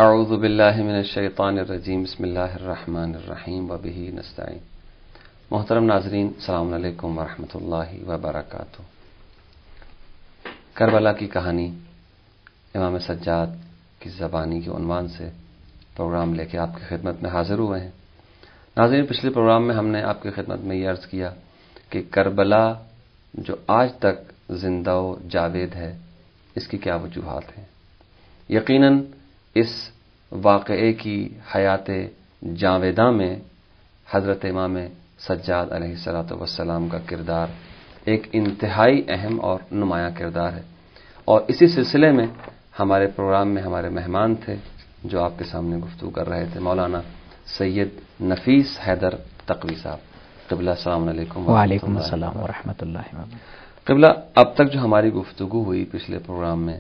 اعوذ باللہ من الشیطان الرجیم بسم اللہ الرحمن الرحیم وبہ نستعین۔ محترم ناظرین، السلام علیکم ورحمۃ اللہ وبرکاتہ۔ کربلا کی کہانی امام سجاد کی زبانی کے عنوان سے پروگرام لے کے آپ کی خدمت میں حاضر ہوئے ہیں۔ ناظرین، پچھلے پروگرام میں ہم نے آپ کی خدمت میں یہ عرض کیا کہ کربلا جو آج تک زندہ و جاوید ہے، اس کی کیا وجوہات ہیں۔ یقیناً اس واقعے کی حیات جاویداں میں حضرت امام سجاد علیہ الصلوۃ والسلام کا کردار ایک انتہائی اہم اور نمایاں کردار ہے، اور اسی سلسلے میں ہمارے پروگرام میں ہمارے مہمان تھے جو آپ کے سامنے گفتگو کر رہے تھے، مولانا سید نفیس حیدر تقوی صاحب۔ قبلہ السلام علیکم۔ وعلیکم السلام ورحمۃ اللہ وبرکاتہ۔ قبلہ، اب تک جو ہماری گفتگو ہوئی پچھلے پروگرام میں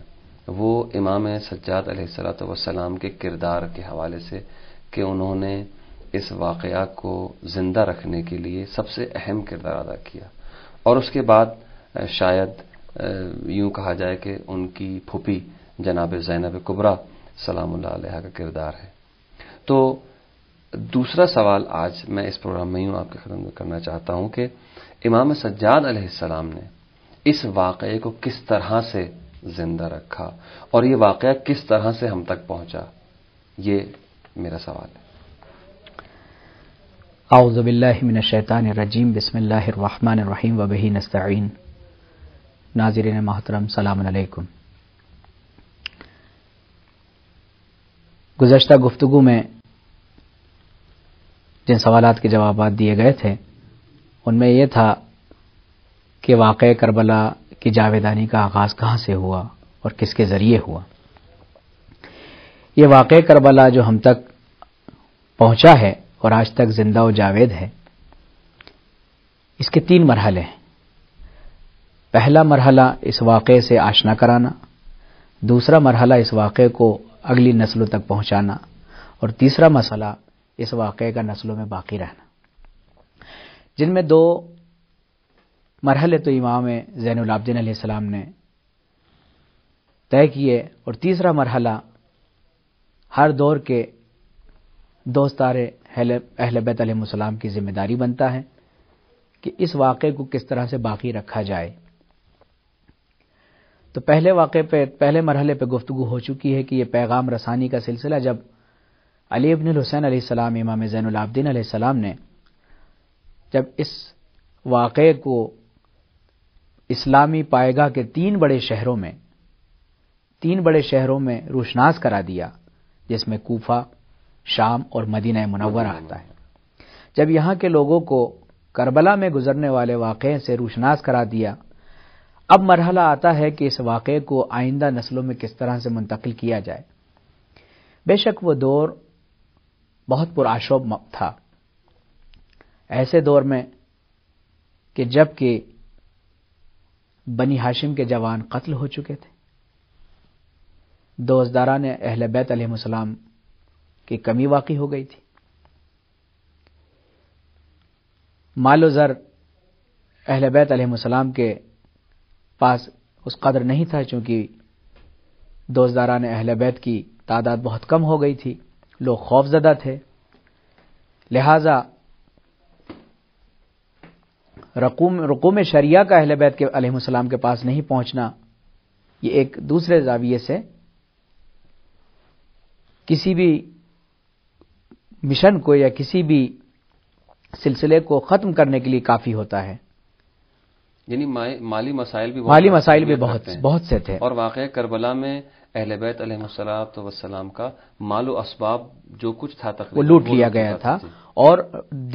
وہ امام سجاد علیہ الصلوۃ والسلام کے کردار کے حوالے سے کہ انہوں نے اس واقعہ کو زندہ رکھنے کے لیے سب سے اہم کردار ادا کیا، اور اس کے بعد شاید یوں کہا جائے کہ ان کی پھوپھی جناب زینب کبریٰ سلام اللہ علیہ کا کردار ہے۔ تو دوسرا سوال آج میں اس پروگرام میں یوں آپ کی خدمت میں کرنا چاہتا ہوں کہ امام سجاد علیہ السلام نے اس واقعے کو کس طرح سے زندہ رکھا اور یہ واقعہ کس طرح سے ہم تک پہنچا، یہ میرا سوال ہے۔ اعوذ باللہ من الشیطان الرجیم، بسم اللہ الرحمن الرحیم وبہ نستعین۔ ناظرین محترم، سلام علیکم۔ گزشتہ گفتگو میں جن سوالات کے جوابات دیے گئے تھے ان میں یہ تھا کہ واقعہ کربلا کی جاویدانی کا آغاز کہاں سے ہوا اور کس کے ذریعے ہوا۔ یہ واقعہ کربلا جو ہم تک پہنچا ہے اور آج تک زندہ و جاوید ہے، اس کے 3 مرحلے ہیں۔ پہلا مرحلہ اس واقعے سے آشنا کرانا، دوسرا مرحلہ اس واقعے کو اگلی نسلوں تک پہنچانا، اور تیسرا مسئلہ اس واقعے کا نسلوں میں باقی رہنا، جن میں 2 مرحلے تو امام زین العابدین علیہ السلام نے طے کیے، اور تیسرا مرحلہ ہر دور کے دوستار اہل بیت علیہ السلام کی ذمہ داری بنتا ہے کہ اس واقعے کو کس طرح سے باقی رکھا جائے۔ تو پہلے مرحلے پہ گفتگو ہو چکی ہے کہ یہ پیغام رسانی کا سلسلہ جب علی ابن الحسین علیہ السلام، امام زین العابدین علیہ السلام نے جب اس واقعے کو اسلامی پائیگاہ کے 3 بڑے شہروں میں روشناس کرا دیا، جس میں کوفہ، شام اور مدینہ منورہ آتا ہے، جب یہاں کے لوگوں کو کربلا میں گزرنے والے واقعے سے روشناس کرا دیا، اب مرحلہ آتا ہے کہ اس واقعے کو آئندہ نسلوں میں کس طرح سے منتقل کیا جائے۔ بے شک وہ دور بہت پرآشوب تھا، ایسے دور میں کہ جب کہ بنی ہاشم کے جوان قتل ہو چکے تھے، دوزداران اہل بیت علیہ السلام کی کمی واقع ہو گئی تھی، مال و زر اہل بیت علیہ السلام کے پاس اس قدر نہیں تھا، چونکہ دوزداران اہل بیت کی تعداد بہت کم ہو گئی تھی، لوگ خوف زدہ تھے، لہذا رقوم شریعہ کا اہل بیت کے علیہ السلام کے پاس نہیں پہنچنا، یہ ایک دوسرے زاویے سے کسی بھی مشن کو یا کسی بھی سلسلے کو ختم کرنے کے لیے کافی ہوتا ہے۔ یعنی مالی مسائل بھی بہت سے تھے، اور واقعہ کربلا میں اہل بیت علیہ السلام کا مال و اسباب جو کچھ تھا وہ لوٹ لیا گیا تھا، اور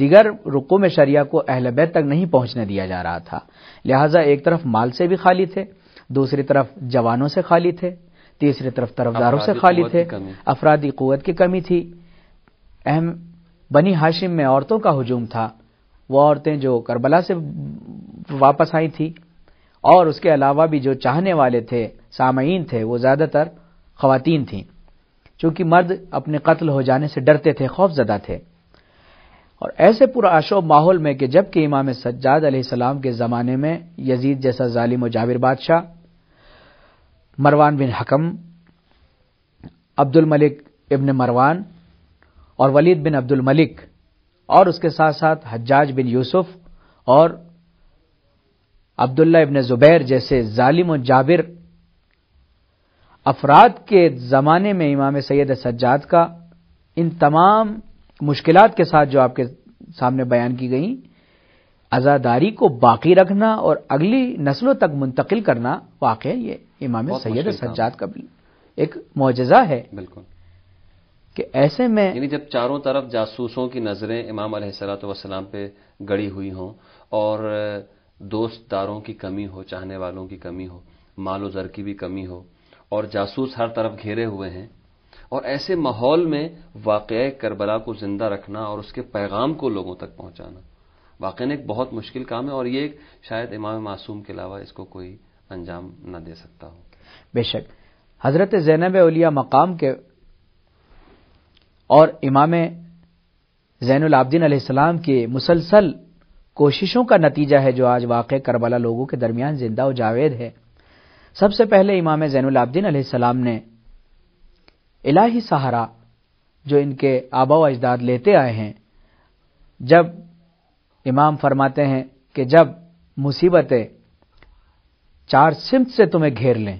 دیگر رقوم شریعہ کو اہل بیت تک نہیں پہنچنے دیا جا رہا تھا، لہٰذا ایک طرف مال سے بھی خالی تھے، دوسری طرف جوانوں سے خالی تھے، تیسری طرف طرفداروں سے خالی تھے، افرادی قوت کی کمی تھی، اہم بنی ہاشم میں عورتوں کا ہجوم تھا، وہ عورتیں جو کربلا سے واپس آئی تھی، اور اس کے علاوہ بھی جو چاہنے والے تھے، سامعین تھے، وہ زیادہ تر خواتین تھیں، چونکہ مرد اپنے قتل ہو جانے سے ڈرتے تھے، خوف زدہ تھے۔ اور ایسے پرآشوب ماحول میں کہ جب کہ امام سجاد علیہ السلام کے زمانے میں یزید جیسا ظالم و جابر بادشاہ، مروان بن حکم، عبد الملک ابن مروان اور ولید بن عبد الملک اور اس کے ساتھ ساتھ حجاج بن یوسف اور عبداللہ ابن زبیر جیسے ظالم و جابر افراد کے زمانے میں امام سید سجاد کا ان تمام مشکلات کے ساتھ جو آپ کے سامنے بیان کی گئیں، عزاداری کو باقی رکھنا اور اگلی نسلوں تک منتقل کرنا واقعہ یہ امام سید سجاد کا ایک معجزہ ہے۔ بالکل، کہ ایسے میں یعنی جب چاروں طرف جاسوسوں کی نظریں امام علیہ الصلوۃ والسلام پہ گڑی ہوئی ہوں اور دوست داروں کی کمی ہو، چاہنے والوں کی کمی ہو، مال و زر کی بھی کمی ہو، اور جاسوس ہر طرف گھیرے ہوئے ہیں، اور ایسے ماحول میں واقعہ کربلا کو زندہ رکھنا اور اس کے پیغام کو لوگوں تک پہنچانا واقعی ایک بہت مشکل کام ہے، اور یہ شاید امام معصوم کے علاوہ اس کو کوئی انجام نہ دے سکتا ہو۔ بے شک حضرت زینب اولیاء مقام کے اور امام زین العابدین علیہ السلام کی مسلسل کوششوں کا نتیجہ ہے جو آج واقع کربلا لوگوں کے درمیان زندہ و جاوید ہے۔ سب سے پہلے امام زین العابدین علیہ السلام نے الہی سہارا جو ان کے آبا و اجداد لیتے آئے ہیں، جب امام فرماتے ہیں کہ جب مصیبتیں چار سمت سے تمہیں گھیر لیں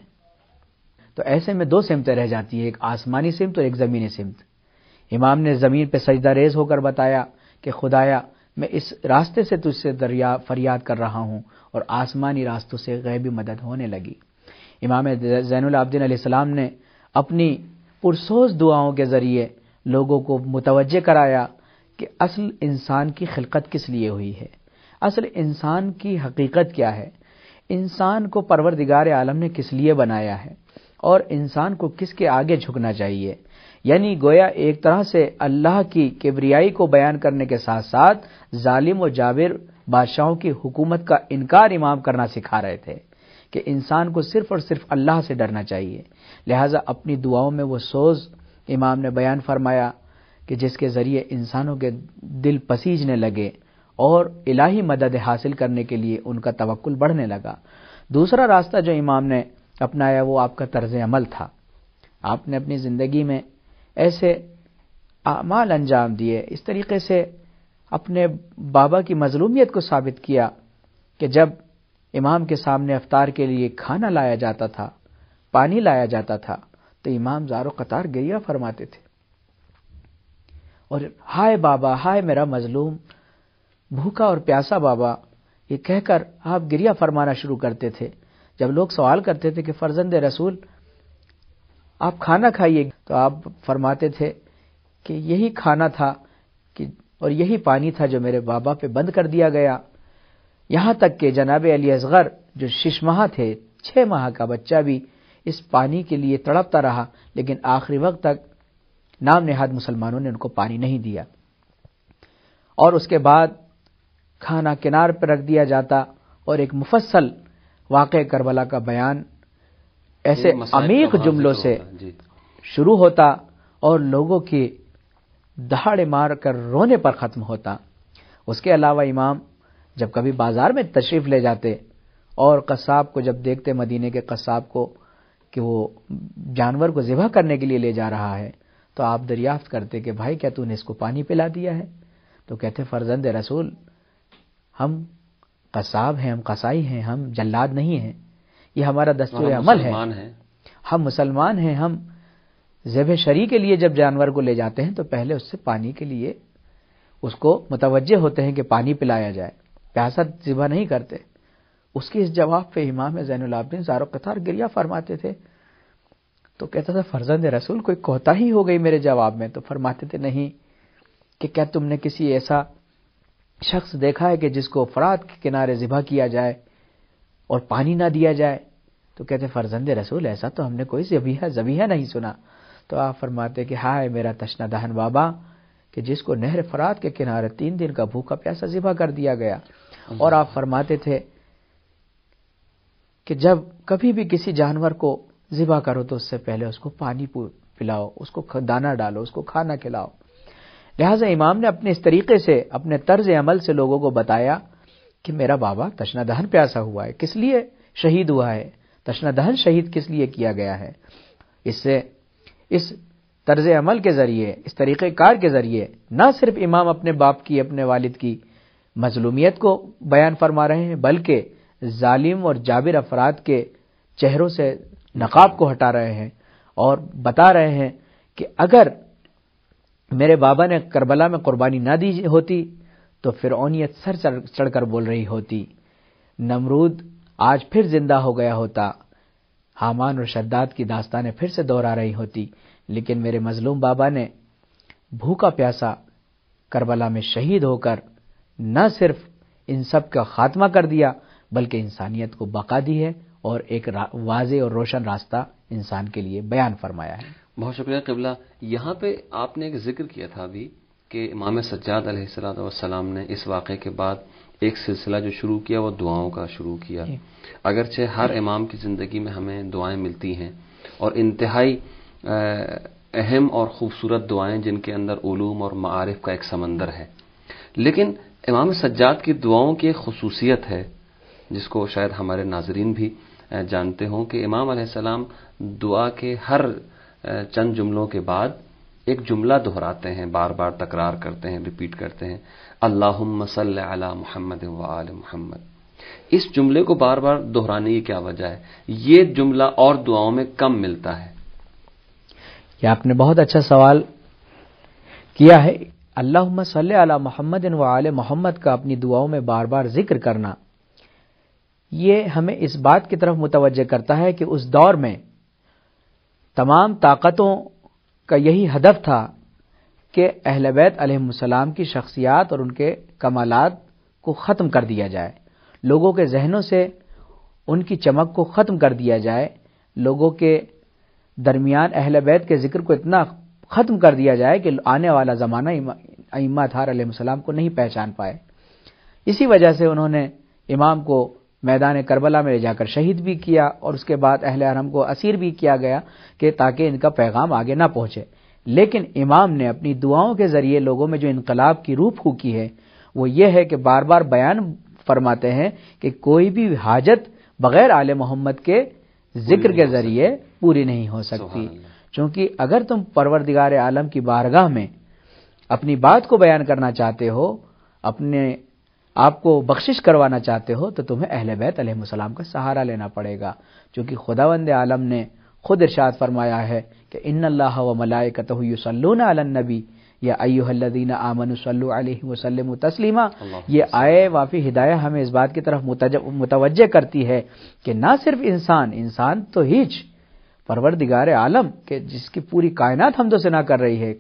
تو ایسے میں دو سمتیں رہ جاتی ہیں، ایک آسمانی سمت اور ایک زمینی سمت۔ امام نے زمین پہ سجدہ ریز ہو کر بتایا کہ خدایا میں اس راستے سے تجھ سے فریاد کر رہا ہوں، اور آسمانی راستوں سے غیبی مدد ہونے لگی۔ امام زین العابدین علیہ السلام نے اپنی پرسوز دعاؤں کے ذریعے لوگوں کو متوجہ کرایا کہ اصل انسان کی خلقت کس لیے ہوئی ہے، اصل انسان کی حقیقت کیا ہے، انسان کو پروردگار عالم نے کس لیے بنایا ہے، اور انسان کو کس کے آگے جھکنا چاہیے۔ یعنی گویا ایک طرح سے اللہ کی کبریائی کو بیان کرنے کے ساتھ ساتھ ظالم و جابر بادشاہوں کی حکومت کا انکار امام کرنا سکھا رہے تھے کہ انسان کو صرف اور صرف اللہ سے ڈرنا چاہیے۔ لہٰذا اپنی دعاؤں میں وہ سوز امام نے بیان فرمایا کہ جس کے ذریعے انسانوں کے دل پسیجنے لگے اور الہی مدد حاصل کرنے کے لیے ان کا توکل بڑھنے لگا۔ دوسرا راستہ جو امام نے اپنایا وہ آپ کا طرز عمل تھا۔ آپ نے اپنی زندگی میں ایسے اعمال انجام دیے، اس طریقے سے اپنے بابا کی مظلومیت کو ثابت کیا کہ جب امام کے سامنے افطار کے لیے کھانا لایا جاتا تھا، پانی لایا جاتا تھا، تو امام زار و قطار گریہ فرماتے تھے، اور ہائے بابا، ہائے میرا مظلوم، بھوکا اور پیاسا بابا، یہ کہہ کر آپ گریہ فرمانا شروع کرتے تھے۔ جب لوگ سوال کرتے تھے کہ فرزند رسول آپ کھانا کھائیے، تو آپ فرماتے تھے کہ یہی کھانا تھا اور یہی پانی تھا جو میرے بابا پہ بند کر دیا گیا۔ یہاں تک کہ جناب علی اصغر جو 6 ماہ تھے، 6 ماہ کا بچہ بھی اس پانی کے لیے تڑپتا رہا، لیکن آخری وقت تک نام نہاد مسلمانوں نے ان کو پانی نہیں دیا، اور اس کے بعد کھانا کنار پر رکھ دیا جاتا اور ایک مفصل واقع کربلا کا بیان ایسے عمیق جملوں سے شروع ہوتا اور لوگوں کی دہاڑے مار کر رونے پر ختم ہوتا۔ اس کے علاوہ امام جب کبھی بازار میں تشریف لے جاتے اور قصاب کو جب دیکھتے، مدینے کے قصاب کو، کہ وہ جانور کو ذبح کرنے کے لیے لے جا رہا ہے، تو آپ دریافت کرتے کہ بھائی کیا تو نے اس کو پانی پلا دیا ہے؟ تو کہتے فرزند رسول ہم قصاب ہیں، ہم قصائی ہیں، ہم جلاد نہیں ہیں، یہ ہمارا دستور عمل ہے، ہم مسلمان ہیں، ہم ذبح شرعی کے لیے جب جانور کو لے جاتے ہیں تو پہلے اس سے پانی کے لیے اس کو متوجہ ہوتے ہیں کہ پانی پلایا جائے، پیاسا ذبح نہیں کرتے۔ اس کے اس جواب پہ امام زین العابدین زار و قطار گریہ فرماتے تھے۔ تو کہتا تھا فرزند رسول کوئی کوتاہی ہو گئی میرے جواب میں؟ تو فرماتے تھے نہیں، کہ کیا تم نے کسی ایسا شخص دیکھا ہے کہ جس کو فرات کے کنارے ذبح کیا جائے اور پانی نہ دیا جائے؟ تو کہتے فرزند رسول ایسا تو ہم نے کوئی ذبیحہ نہیں سنا۔ تو آپ فرماتے کہ ہائے میرا تشنہ دہن بابا، کہ جس کو نہر فرات کے کنارے 3 دن کا بھوکا پیاسا ذبح کر دیا گیا۔ اور آپ فرماتے تھے کہ جب کبھی بھی کسی جانور کو ذبح کرو تو اس سے پہلے اس کو پانی پلاؤ، اس کو دانہ ڈالو، اس کو کھانا کھلاؤ۔ لہٰذا امام نے اپنے اس طریقے سے، اپنے طرز عمل سے لوگوں کو بتایا کہ میرا بابا تشنہ دہن پیاسا ہوا ہے، کس لیے شہید ہوا ہے، تشنہ دہن شہید کس لیے کیا گیا ہے۔ اس سے اس طرز عمل کے ذریعے، اس طریقہ کار کے ذریعے نہ صرف امام اپنے باپ کی، اپنے والد کی مظلومیت کو بیان فرما رہے ہیں، بلکہ ظالم اور جابر افراد کے چہروں سے نقاب کو ہٹا رہے ہیں اور بتا رہے ہیں کہ اگر میرے بابا نے کربلا میں قربانی نہ دی ہوتی تو فرعونیت سر چڑھ کر بول رہی ہوتی، نمرود آج پھر زندہ ہو گیا ہوتا، حامان اور شداد کی داستانیں پھر سے دوہرا رہی ہوتی، لیکن میرے مظلوم بابا نے بھوکا پیاسا کربلا میں شہید ہو کر نہ صرف ان سب کا خاتمہ کر دیا بلکہ انسانیت کو بقا دی ہے اور ایک واضح اور روشن راستہ انسان کے لیے بیان فرمایا ہے۔ بہت شکریہ قبلہ۔ یہاں پہ آپ نے ایک ذکر کیا تھا ابھی کہ امام سجاد علیہ السلام نے اس واقعے کے بعد ایک سلسلہ جو شروع کیا وہ دعاؤں کا شروع کیا۔ اگرچہ ہر امام کی زندگی میں ہمیں دعائیں ملتی ہیں اور انتہائی اہم اور خوبصورت دعائیں جن کے اندر علوم اور معارف کا ایک سمندر ہے، لیکن امام سجاد کی دعاؤں کی ایک خصوصیت ہے جس کو شاید ہمارے ناظرین بھی جانتے ہوں کہ امام علیہ السلام دعا کے ہر چند جملوں کے بعد ایک جملہ دہراتے ہیں، بار بار تکرار کرتے ہیں، ریپیٹ کرتے ہیں، اللہم صلی علی محمد و آل محمد۔ اس جملے کو بار بار دہرانے کی کیا وجہ ہے؟ یہ جملہ اور دعاؤں میں کم ملتا ہے۔ یہ آپ نے بہت اچھا سوال کیا ہے۔ اللہم صلی علی محمد و آل محمد کا اپنی دعاؤں میں بار بار ذکر کرنا، یہ ہمیں اس بات کی طرف متوجہ کرتا ہے کہ اس دور میں تمام طاقتوں کا یہی ہدف تھا کہ اہل بیت علیہ السلام کی شخصیات اور ان کے کمالات کو ختم کر دیا جائے، لوگوں کے ذہنوں سے ان کی چمک کو ختم کر دیا جائے، لوگوں کے درمیان اہل بیت کے ذکر کو اتنا ختم کر دیا جائے کہ آنے والا زمانہ ائمہ اطہار علیہ السلام کو نہیں پہچان پائے۔ اسی وجہ سے انہوں نے امام کو میدان کربلا میں لے جا کر شہید بھی کیا اور اس کے بعد اہل حرم کو اسیر بھی کیا گیا کہ تاکہ ان کا پیغام آگے نہ پہنچے۔ لیکن امام نے اپنی دعاؤں کے ذریعے لوگوں میں جو انقلاب کی روح پھونکی ہے وہ یہ ہے کہ بار بار بیان فرماتے ہیں کہ کوئی بھی حاجت بغیر آل محمد کے ذکر کے ذریعے پوری نہیں ہو سکتی، چونکہ اگر تم پروردگار عالم کی بارگاہ میں اپنی بات کو بیان کرنا چاہتے ہو، اپنے آپ کو بخشش کروانا چاہتے ہو، تو تمہیں اہل بیت علیہ السلام کا سہارا لینا پڑے گا، چونکہ خداوند عالم نے خود ارشاد فرمایا ہے کہ ان اللہ و ملائکتہ یصلون علی النبی یا ایھا الذین آمنوا صلوا علیہ وسلموا تسلیما۔ یہ آیے وافی ہدایہ ہمیں اس بات کی طرف متوجہ کرتی ہے کہ نہ صرف انسان تو ہیچ پروردگار عالم کہ جس کی پوری کائنات حمد و ثنا کر رہی ہے،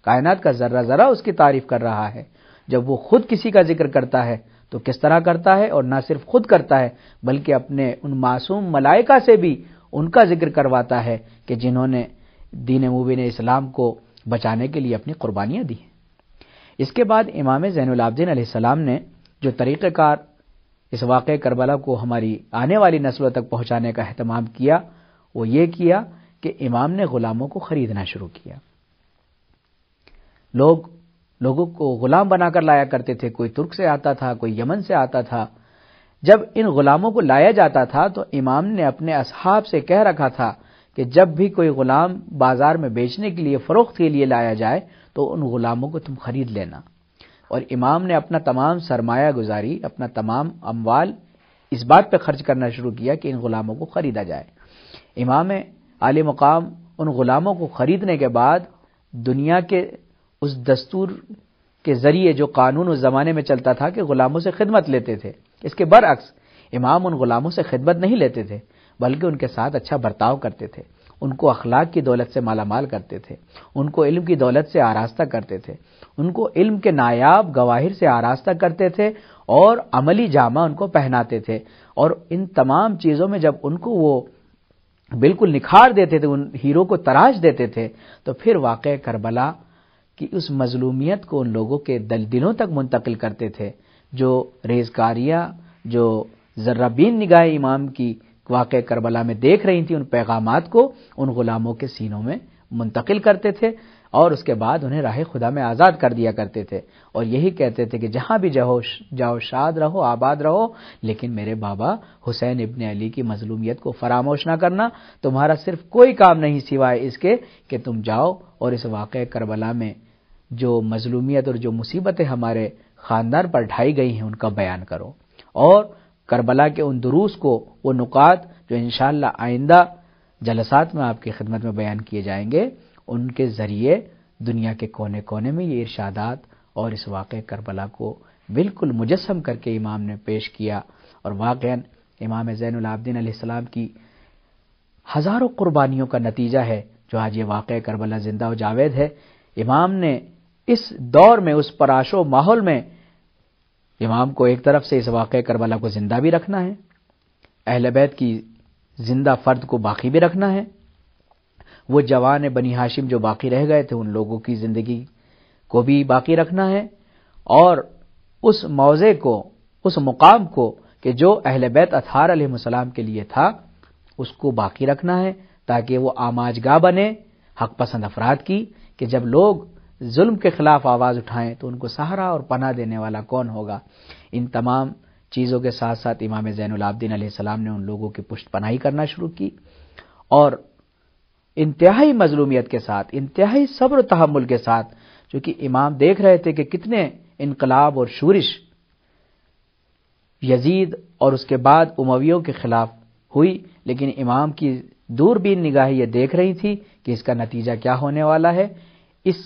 کائنات کا ذرہ ذرہ اس کی تعریف کر رہا ہے، جب وہ خود کسی کا ذکر کرتا ہے تو کس طرح کرتا ہے، اور نہ صرف خود کرتا ہے بلکہ اپنے ان معصوم ملائکہ سے بھی ان کا ذکر کرواتا ہے کہ جنہوں نے دین مبین اسلام کو بچانے کے لیے اپنی قربانیاں دی ہیں۔ اس کے بعد امام زین العابدین علیہ السلام نے جو طریقہ کار اس واقعہ کربلا کو ہماری آنے والی نسلوں تک پہنچانے کا اہتمام کیا وہ یہ کیا کہ امام نے غلاموں کو خریدنا شروع کیا۔ لوگوں کو غلام بنا کر لایا کرتے تھے، کوئی ترک سے آتا تھا، کوئی یمن سے آتا تھا۔ جب ان غلاموں کو لایا جاتا تھا تو امام نے اپنے اصحاب سے کہہ رکھا تھا کہ جب بھی کوئی غلام بازار میں بیچنے کے لیے فروخت کے لیے لایا جائے تو ان غلاموں کو تم خرید لینا، اور امام نے اپنا تمام سرمایہ گزاری، اپنا تمام اموال اس بات پہ خرچ کرنا شروع کیا کہ ان غلاموں کو خریدا جائے۔ امام عالی مقام ان غلاموں کو خریدنے کے بعد دنیا کے اس دستور کے ذریعے جو قانون اس زمانے میں چلتا تھا کہ غلاموں سے خدمت لیتے تھے، اس کے برعکس امام ان غلاموں سے خدمت نہیں لیتے تھے بلکہ ان کے ساتھ اچھا برتاؤ کرتے تھے، ان کو اخلاق کی دولت سے مالا مال کرتے تھے، ان کو علم کی دولت سے آراستہ کرتے تھے، ان کو علم کے نایاب گواہر سے آراستہ کرتے تھے اور عملی جامہ ان کو پہناتے تھے، اور ان تمام چیزوں میں جب ان کو وہ بالکل نکھار دیتے تھے، ان ہیرو کو تراش دیتے تھے، تو پھر واقعہ کربلا کی اس مظلومیت کو ان لوگوں کے دلوں تک منتقل کرتے تھے جو ریزکاریاں، جو ذرہ بین نگاہ امام کی واقعہ کربلا میں دیکھ رہی تھی، ان پیغامات کو ان غلاموں کے سینوں میں منتقل کرتے تھے اور اس کے بعد انہیں راہ خدا میں آزاد کر دیا کرتے تھے، اور یہی کہتے تھے کہ جہاں بھی جاؤ شاد رہو، آباد رہو، لیکن میرے بابا حسین ابن علی کی مظلومیت کو فراموش نہ کرنا، تمہارا صرف کوئی کام نہیں سوائے اس کے کہ تم جاؤ اور اس واقعہ کربلا میں جو مظلومیت اور جو مصیبتیں ہمارے خاندان پر ڈھائی گئی ہیں ان کا بیان کرو، اور کربلا کے ان دروس کو، وہ نکات جو انشاءاللہ آئندہ جلسات میں آپ کی خدمت میں بیان کیے جائیں گے، ان کے ذریعے دنیا کے کونے کونے میں یہ ارشادات اور اس واقعہ کربلا کو بالکل مجسم کر کے امام نے پیش کیا، اور واقعاً امام زین العابدین علیہ السلام کی ہزاروں قربانیوں کا نتیجہ ہے جو آج یہ واقعہ کربلا زندہ و جاوید ہے۔ امام نے اس دور میں، اس پرآشو ماحول میں، امام کو ایک طرف سے اس واقعہ کربلا کو زندہ بھی رکھنا ہے، اہل بیت کی زندہ فرد کو باقی بھی رکھنا ہے، وہ جوان بنی ہاشم جو باقی رہ گئے تھے ان لوگوں کی زندگی کو بھی باقی رکھنا ہے، اور اس موضع کو، اس مقام کو کہ جو اہل بیت اطہار علیہ السلام کے لیے تھا اس کو باقی رکھنا ہے، تاکہ وہ آماج گاہ بنے حق پسند افراد کی، کہ جب لوگ ظلم کے خلاف آواز اٹھائیں تو ان کو سہارا اور پناہ دینے والا کون ہوگا۔ ان تمام چیزوں کے ساتھ ساتھ امام زین العابدین علیہ السلام نے ان لوگوں کی پشت پناہی کرنا شروع کی، اور انتہائی مظلومیت کے ساتھ، انتہائی صبر و تحمل کے ساتھ، چونکہ امام دیکھ رہے تھے کہ کتنے انقلاب اور شورش یزید اور اس کے بعد امویوں کے خلاف ہوئی، لیکن امام کی دوربین نگاہیں یہ دیکھ رہی تھی کہ اس کا نتیجہ کیا ہونے والا ہے۔ اس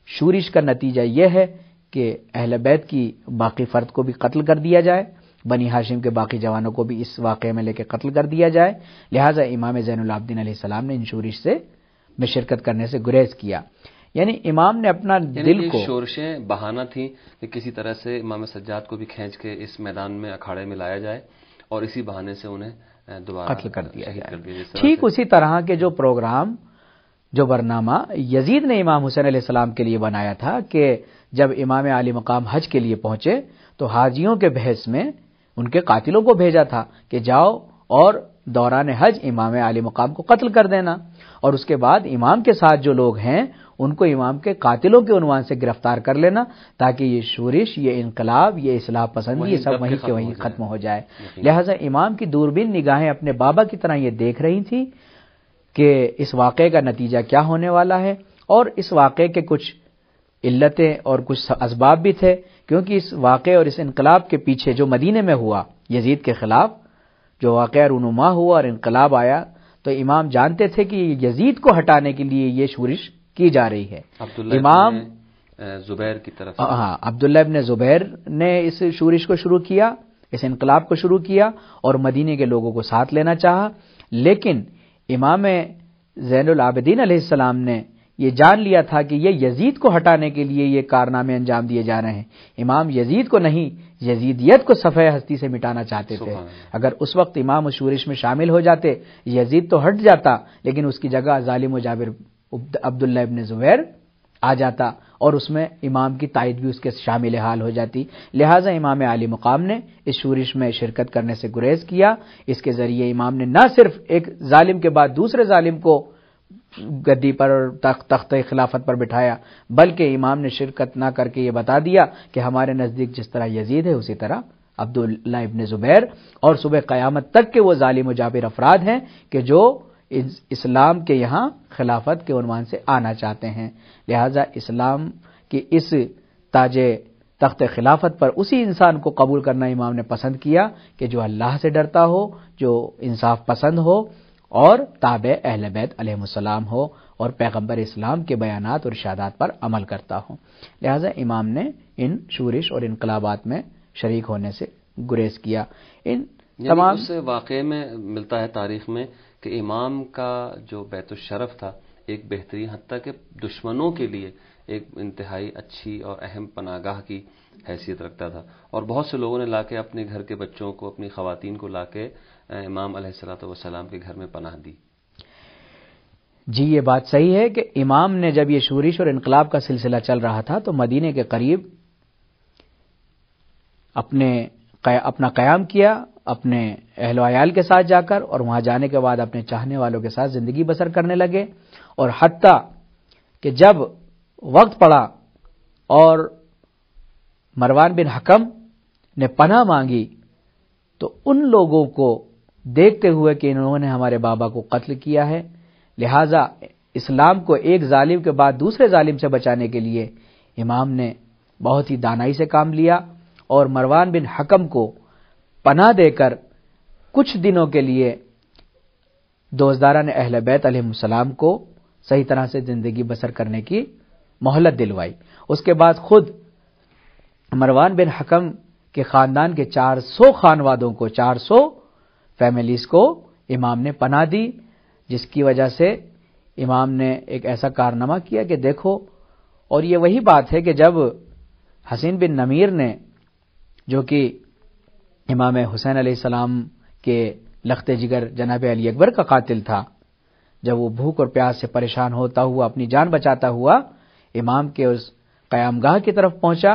شورش کا نتیجہ یہ ہے کہ اہل بیت کی باقی فرد کو بھی قتل کر دیا جائے، بنی ہاشم کے باقی جوانوں کو بھی اس واقعے میں لے کے قتل کر دیا جائے، لہٰذا امام زین العابدین علیہ السلام نے ان شورش میں شرکت کرنے سے گریز کیا۔ یعنی امام نے اپنا دل کو، شورشیں بہانہ تھیں کہ کسی طرح سے امام سجاد کو بھی کھینچ کے اس میدان میں اکھاڑے میں لایا جائے اور اسی بہانے سے انہیں دوبارہ قتل کر دیا شہید کر دیا جائے۔ ٹھیک اسی طرح کے جو پروگرام، جو برنامہ یزید نے امام حسین علیہ السلام کے لیے بنایا تھا کہ جب امام عالی مقام حج کے لیے پہنچے تو حاجیوں کے بحث میں ان کے قاتلوں کو بھیجا تھا کہ جاؤ اور دوران حج امام عالی مقام کو قتل کر دینا، اور اس کے بعد امام کے ساتھ جو لوگ ہیں ان کو امام کے قاتلوں کے عنوان سے گرفتار کر لینا، تاکہ یہ شورش، یہ انقلاب، یہ اصلاح پسندی، یہ سب وہیں کے وہیں ختم ہو جائے۔ لہٰذا امام کی دوربین نگاہیں اپنے بابا کی طرح یہ دیکھ رہی تھی کہ اس واقعے کا نتیجہ کیا ہونے والا ہے، اور اس واقعے کے کچھ علتیں اور کچھ اسباب بھی تھے، کیونکہ اس واقعے اور اس انقلاب کے پیچھے جو مدینے میں ہوا یزید کے خلاف جو واقعہ رونما ہوا اور انقلاب آیا، تو امام جانتے تھے کہ یزید کو ہٹانے کے لیے یہ شورش کی جا رہی ہے۔ امام زبیر کی طرف، عبداللہ ابن زبیر نے اس شورش کو شروع کیا، اس انقلاب کو شروع کیا اور مدینے کے لوگوں کو ساتھ لینا چاہا، لیکن امام زین العابدین علیہ السلام نے یہ جان لیا تھا کہ یہ یزید کو ہٹانے کے لیے یہ کارنامے انجام دیے جا رہے ہیں۔ امام یزید کو نہیں، یزیدیت کو صفحہ ہستی سے مٹانا چاہتے تھے۔ اگر اس وقت امام اس شورش میں شامل ہو جاتے، یزید تو ہٹ جاتا، لیکن اس کی جگہ ظالم و جابر عبداللہ ابن زبیر آ جاتا اور اس میں امام کی تائید بھی اس کے شامل حال ہو جاتی۔ لہٰذا امام عالی مقام نے اس شورش میں شرکت کرنے سے گریز کیا۔ اس کے ذریعے امام نے نہ صرف ایک ظالم کے بعد دوسرے ظالم کو گدی پر، تخت خلافت پر بٹھایا، بلکہ امام نے شرکت نہ کر کے یہ بتا دیا کہ ہمارے نزدیک جس طرح یزید ہے اسی طرح عبداللہ ابن زبیر اور صبح قیامت تک کے وہ ظالم و جابر افراد ہیں کہ جو اسلام کے یہاں خلافت کے عنوان سے آنا چاہتے ہیں۔ لہذا اسلام کی اس تاج تخت خلافت پر اسی انسان کو قبول کرنا امام نے پسند کیا کہ جو اللہ سے ڈرتا ہو، جو انصاف پسند ہو اور تابع اہل بیت علیہ السلام ہو اور پیغمبر اسلام کے بیانات اور ارشادات پر عمل کرتا ہو۔ لہذا امام نے ان شورش اور انقلابات میں شریک ہونے سے گریز کیا۔ ان تمام اس واقعے میں ملتا ہے تاریخ میں کہ امام کا جو بیت الشرف تھا ایک بہترین، حتیٰ کہ دشمنوں کے لیے ایک انتہائی اچھی اور اہم پناہ گاہ کی حیثیت رکھتا تھا، اور بہت سے لوگوں نے لا کے اپنے گھر کے بچوں کو، اپنی خواتین کو لا کے امام علیہ الصلوۃ والسلام کے گھر میں پناہ دی۔ جی یہ بات صحیح ہے کہ امام نے جب یہ شورش اور انقلاب کا سلسلہ چل رہا تھا تو مدینے کے قریب اپنا قیام کیا اپنے اہل و عیال کے ساتھ جا کر، اور وہاں جانے کے بعد اپنے چاہنے والوں کے ساتھ زندگی بسر کرنے لگے، اور حتیٰ کہ جب وقت پڑا اور مروان بن حکم نے پناہ مانگی تو ان لوگوں کو دیکھتے ہوئے کہ انہوں نے ہمارے بابا کو قتل کیا ہے، لہذا اسلام کو ایک ظالم کے بعد دوسرے ظالم سے بچانے کے لیے امام نے بہت ہی دانائی سے کام لیا اور مروان بن حکم کو پناہ دے کر کچھ دنوں کے لیے دوزداران اہل بیت علیہ السلام کو صحیح طرح سے زندگی بسر کرنے کی مہلت دلوائی۔ اس کے بعد خود مروان بن حکم کے خاندان کے 400 خانوادوں کو، 400 فیملیز کو امام نے پناہ دی، جس کی وجہ سے امام نے ایک ایسا کارنامہ کیا کہ دیکھو، اور یہ وہی بات ہے کہ جب حسین بن نمیر نے، جو کہ امام حسین علیہ السلام کے لخت جگر جناب علی اکبر کا قاتل تھا، جب وہ بھوک اور پیاس سے پریشان ہوتا ہوا اپنی جان بچاتا ہوا امام کے اس قیام گاہ کی طرف پہنچا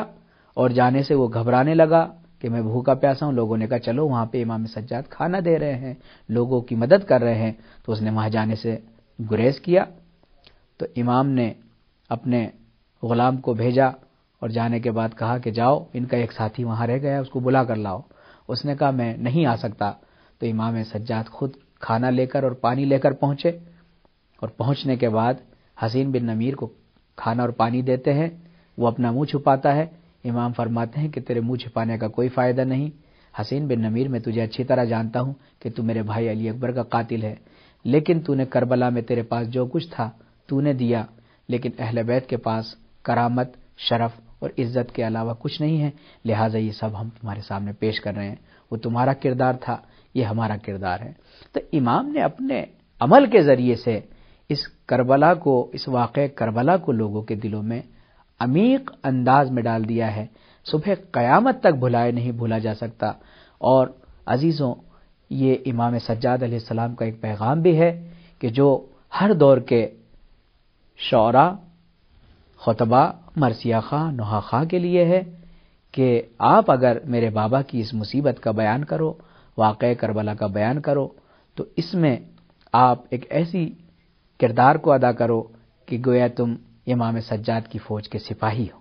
اور جانے سے وہ گھبرانے لگا کہ میں بھوکا پیاسا ہوں۔ لوگوں نے کہا چلو وہاں پہ امام سجاد کھانا دے رہے ہیں، لوگوں کی مدد کر رہے ہیں، تو اس نے وہاں جانے سے گریز کیا۔ تو امام نے اپنے غلام کو بھیجا اور جانے کے بعد کہا کہ جاؤ، ان کا ایک ساتھی وہاں رہ گیا، اس کو بلا کر لاؤ۔ اس نے کہا میں نہیں آ سکتا، تو امام سجاد خود کھانا لے کر اور پانی لے کر پہنچے، اور پہنچنے کے بعد حسین بن نمیر کو کھانا اور پانی دیتے ہیں، وہ اپنا منہ چھپاتا ہے۔ امام فرماتے ہیں کہ تیرے منہ چھپانے کا کوئی فائدہ نہیں، حسین بن نمیر میں تجھے اچھی طرح جانتا ہوں کہ تو میرے بھائی علی اکبر کا قاتل ہے، لیکن تو نے کربلا میں تیرے پاس جو کچھ تھا تو نے دیا، لیکن اہل بیت کے پاس کرامت، شرف اور عزت کے علاوہ کچھ نہیں ہے، لہٰذا یہ سب ہم تمہارے سامنے پیش کر رہے ہیں۔ وہ تمہارا کردار تھا، یہ ہمارا کردار ہے۔ تو امام نے اپنے عمل کے ذریعے سے اس کربلا کو، اس واقعہ کربلا کو لوگوں کے دلوں میں عمیق انداز میں ڈال دیا ہے، صبح قیامت تک بھلائے نہیں بھولا جا سکتا۔ اور عزیزوں، یہ امام سجاد علیہ السلام کا ایک پیغام بھی ہے کہ جو ہر دور کے شعراء، خطباء، مرثیہ خواں، نحا خواں کے لیے ہے کہ آپ اگر میرے بابا کی اس مصیبت کا بیان کرو، واقعہ کربلا کا بیان کرو، تو اس میں آپ ایک ایسی کردار کو ادا کرو کہ گویا تم امام سجاد کی فوج کے سپاہی ہو۔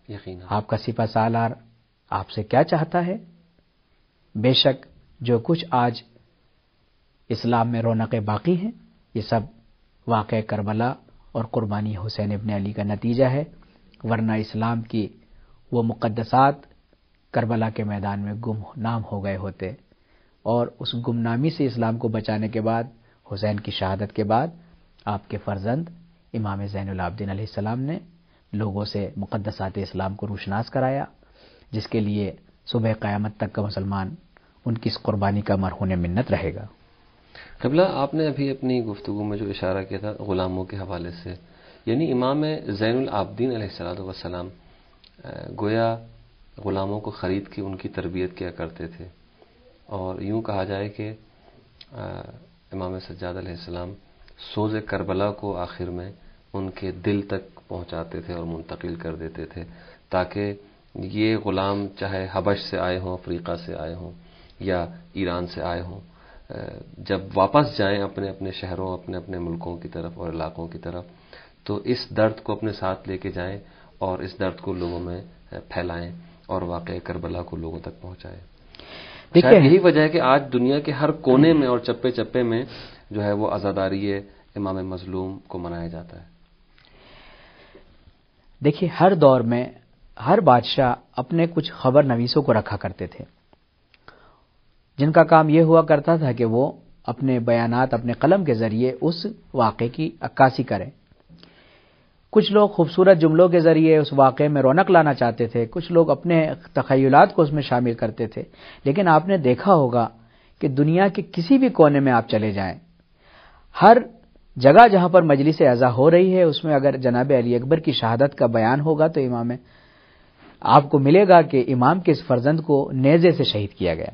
یقینا آپ کا سپہ سالار آپ سے کیا چاہتا ہے؟ بے شک جو کچھ آج اسلام میں رونقیں باقی ہیں، یہ سب واقعہ کربلا اور قربانی حسین ابن علی کا نتیجہ ہے، ورنہ اسلام کی وہ مقدسات کربلا کے میدان میں گم نام ہو گئے ہوتے، اور اس گمنامی سے اسلام کو بچانے کے بعد، حسین کی شہادت کے بعد، آپ کے فرزند امام زین العابدین علیہ السلام نے لوگوں سے مقدسات اسلام کو روشناس کرایا، جس کے لیے صبح قیامت تک کا مسلمان ان کی اس قربانی کا مرہون منت رہے گا۔ قبلہ، آپ نے ابھی اپنی گفتگو میں جو اشارہ کیا تھا غلاموں کے حوالے سے، یعنی امام زین العابدین علیہ السلام گویا غلاموں کو خرید کے ان کی تربیت کیا کرتے تھے، اور یوں کہا جائے کہ امام سجاد علیہ السلام سوز کربلا کو آخر میں ان کے دل تک پہنچاتے تھے اور منتقل کر دیتے تھے، تاکہ یہ غلام چاہے حبش سے آئے ہوں، افریقہ سے آئے ہوں یا ایران سے آئے ہوں، جب واپس جائیں اپنے اپنے شہروں، اپنے اپنے ملکوں کی طرف اور علاقوں کی طرف، تو اس درد کو اپنے ساتھ لے کے جائیں اور اس درد کو لوگوں میں پھیلائیں اور واقعہ کربلا کو لوگوں تک پہنچائیں۔ شاید یہی وجہ ہے کہ آج دنیا کے ہر کونے میں اور چپے چپے میں جو ہے وہ عزاداری امام مظلوم کو منایا جاتا ہے۔ دیکھیے، ہر دور میں ہر بادشاہ اپنے کچھ خبر نویسوں کو رکھا کرتے تھے، جن کا کام یہ ہوا کرتا تھا کہ وہ اپنے بیانات، اپنے قلم کے ذریعے اس واقعے کی عکاسی کریں۔ کچھ لوگ خوبصورت جملوں کے ذریعے اس واقعے میں رونق لانا چاہتے تھے، کچھ لوگ اپنے تخیلات کو اس میں شامل کرتے تھے، لیکن آپ نے دیکھا ہوگا کہ دنیا کے کسی بھی کونے میں آپ چلے جائیں، ہر جگہ جہاں پر مجلس عزا ہو رہی ہے، اس میں اگر جناب علی اکبر کی شہادت کا بیان ہوگا تو امام آپ کو ملے گا کہ امام کے اس فرزند کو نیزے سے شہید کیا گیا۔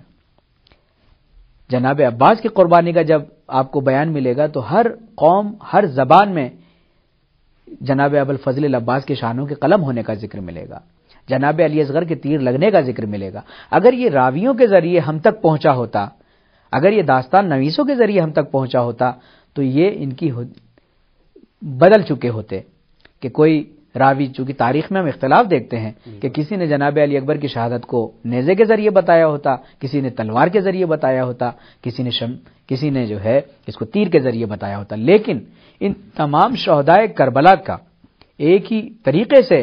جناب عباس کی قربانی کا جب آپ کو بیان ملے گا تو ہر قوم، ہر زبان میں جناب ابوالفضل العباس کے شانوں کے قلم ہونے کا ذکر ملے گا، جناب علی اصغر کے تیر لگنے کا ذکر ملے گا۔ اگر یہ راویوں کے ذریعے ہم تک پہنچا ہوتا، اگر یہ داستان نویسوں کے ذریعے ہم تک پہنچا ہوتا، تو یہ ان کی بدل چکے ہوتے کہ کوئی راوی، چونکہ تاریخ میں ہم اختلاف دیکھتے ہیں کہ کسی نے جناب علی اکبر کی شہادت کو نیزے کے ذریعے بتایا ہوتا، کسی نے تلوار کے ذریعے بتایا ہوتا، کسی نے جو ہے اس کو تیر کے ذریعے بتایا ہوتا، لیکن ان تمام شہدائے کربلا کا ایک ہی طریقے سے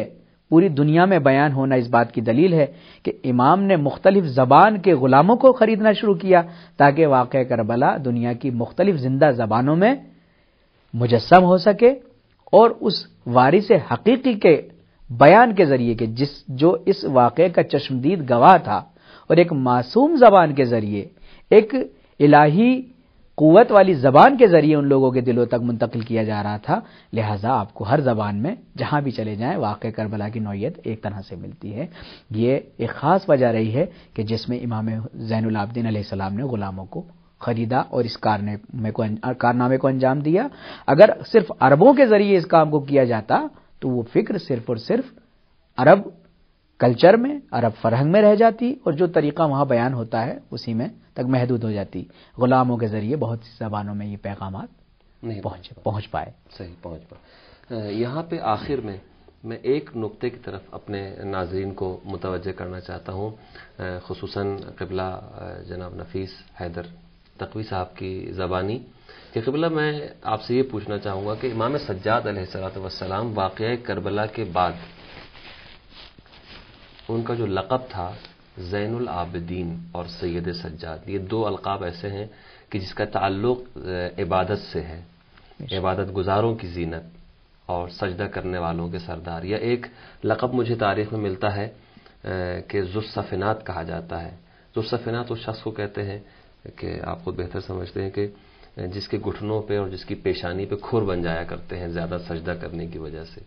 پوری دنیا میں بیان ہونا اس بات کی دلیل ہے کہ امام نے مختلف زبان کے غلاموں کو خریدنا شروع کیا تاکہ واقعہ کربلا دنیا کی مختلف زندہ زبانوں میں مجسم ہو سکے، اور اس وارث حقیقی کے بیان کے ذریعے کہ جو اس واقعے کا چشمدید گواہ تھا اور ایک معصوم زبان کے ذریعے، ایک الہی قوت والی زبان کے ذریعے ان لوگوں کے دلوں تک منتقل کیا جا رہا تھا، لہذا آپ کو ہر زبان میں جہاں بھی چلے جائیں واقعہ کربلا کی نوعیت ایک طرح سے ملتی ہے۔ یہ ایک خاص وجہ رہی ہے کہ جس میں امام زین العابدین علیہ السلام نے غلاموں کو خریدا اور اس کارنامے کو انجام دیا۔ اگر صرف عربوں کے ذریعے اس کام کو کیا جاتا تو وہ فکر صرف اور صرف عرب کلچر میں، عرب فرہنگ میں رہ جاتی، اور جو طریقہ وہاں بیان ہوتا ہے اسی میں تک محدود ہو جاتی۔ غلاموں کے ذریعے بہت سی زبانوں میں یہ پیغامات نہیں پہنچ پائے۔ صحیح پہنچ پائے۔ یہاں پہ آخر میں ایک نقطے کی طرف اپنے ناظرین کو متوجہ کرنا چاہتا ہوں، خصوصاً قبلہ جناب نفیس حیدر تقوی صاحب کی زبانی کہ قبلہ میں آپ سے یہ پوچھنا چاہوں گا کہ امام سجاد علیہ السلام واقعہ کربلا کے بعد ان کا جو لقب تھا زین العابدین اور سید سجاد، یہ دو القاب ایسے ہیں کہ جس کا تعلق عبادت سے ہے، عبادت گزاروں کی زینت اور سجدہ کرنے والوں کے سردار۔ یا ایک لقب مجھے تاریخ میں ملتا ہے کہ ذو الصفنات کہا جاتا ہے۔ ذو الصفنات اس شخص کو کہتے ہیں کہ آپ خود بہتر سمجھتے ہیں کہ جس کے گھٹنوں پہ اور جس کی پیشانی پہ کھر بن جایا کرتے ہیں زیادہ سجدہ کرنے کی وجہ سے،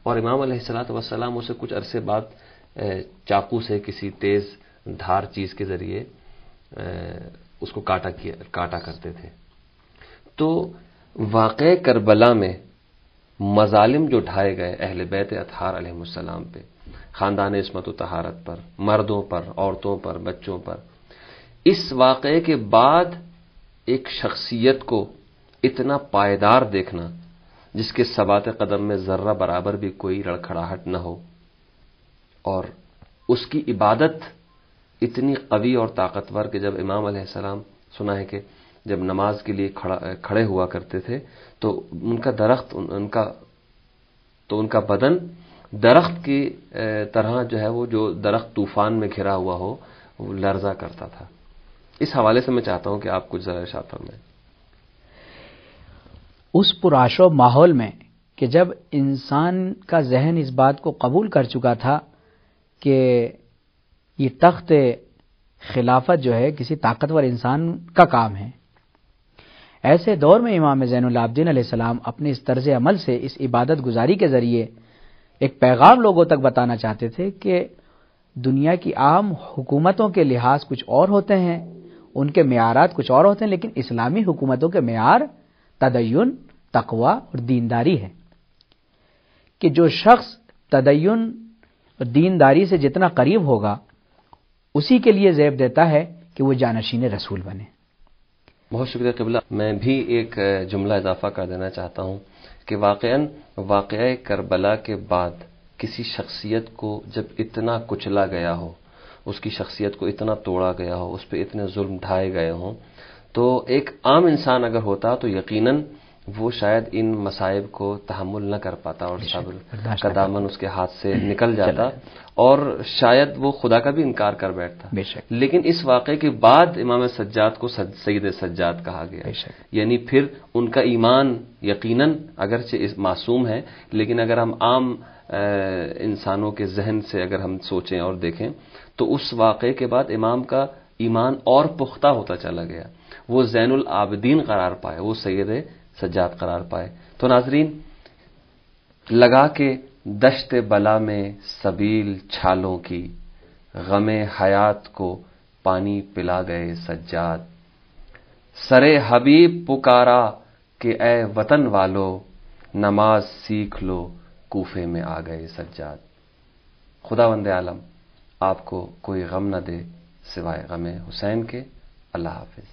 اور امام علیہ السلام اسے کچھ عرصے بعد چاقو سے کسی تیز دھار چیز کے ذریعے اس کو کاٹا کرتے تھے۔ تو واقعہ کربلا میں مظالم جو ڈھائے گئے اہل بیت اطہار علیہ السلام پہ، خاندان عصمت و طہارت پر، مردوں پر، عورتوں پر، بچوں پر، اس واقعے کے بعد ایک شخصیت کو اتنا پائیدار دیکھنا جس کے ثبات قدم میں ذرہ برابر بھی کوئی رڑکھڑاہٹ نہ ہو، اور اس کی عبادت اتنی قوی اور طاقتور کہ جب امام علیہ السلام سنا ہے کہ جب نماز کے لیے کھڑے ہوا کرتے تھے تو ان کا بدن درخت کی طرح جو ہے وہ جو درخت طوفان میں گھرا ہوا ہو وہ لرزا کرتا تھا۔ اس حوالے سے میں چاہتا ہوں کہ آپ کچھ ذرا ارشاد فرمائیں۔ اس پرآشوب ماحول میں کہ جب انسان کا ذہن اس بات کو قبول کر چکا تھا کہ یہ تخت خلافت جو ہے کسی طاقتور انسان کا کام ہے، ایسے دور میں امام زین العابدین علیہ السلام اپنے اس طرز عمل سے، اس عبادت گزاری کے ذریعے ایک پیغام لوگوں تک بتانا چاہتے تھے کہ دنیا کی عام حکومتوں کے لحاظ کچھ اور ہوتے ہیں، ان کے معیارات کچھ اور ہوتے ہیں، لیکن اسلامی حکومتوں کے معیار تدین، تقوی اور دینداری ہے، کہ جو شخص تدین اور دینداری سے جتنا قریب ہوگا اسی کے لیے زیب دیتا ہے کہ وہ جانشین رسول بنے۔ بہت شکریہ قبلہ۔ میں بھی ایک جملہ اضافہ کر دینا چاہتا ہوں کہ واقعہ کربلا کے بعد کسی شخصیت کو جب اتنا کچلا گیا ہو، اس کی شخصیت کو اتنا توڑا گیا ہو، اس پہ اتنے ظلم ڈھائے گئے ہوں، تو ایک عام انسان اگر ہوتا تو یقیناً وہ شاید ان مصائب کو تحمل نہ کر پاتا اور صبر کا دامن اس کے ہاتھ سے نکل جاتا اور شاید وہ خدا کا بھی انکار کر بیٹھتا۔ لیکن اس واقعے کے بعد امام سجاد کو سید سجاد کہا گیا، یعنی پھر ان کا ایمان یقیناً اگرچہ معصوم ہے، لیکن اگر ہم عام انسانوں کے ذہن سے اگر ہم سوچیں اور دیکھیں تو اس واقعے کے بعد امام کا ایمان اور پختہ ہوتا چلا گیا، وہ زین العابدین قرار پائے، وہ سید سجاد قرار پائے۔ تو ناظرین، لگا کے دشت بلا میں سبیل چھالوں کی، غم حیات کو پانی پلا گئے سجاد، سرے حبیب پکارا کہ اے وطن والو، نماز سیکھ لو کوفے میں آ گئے سجاد۔ خداوند عالم آپ کو کوئی غم نہ دے سوائے غم حسین کے۔ اللہ حافظ۔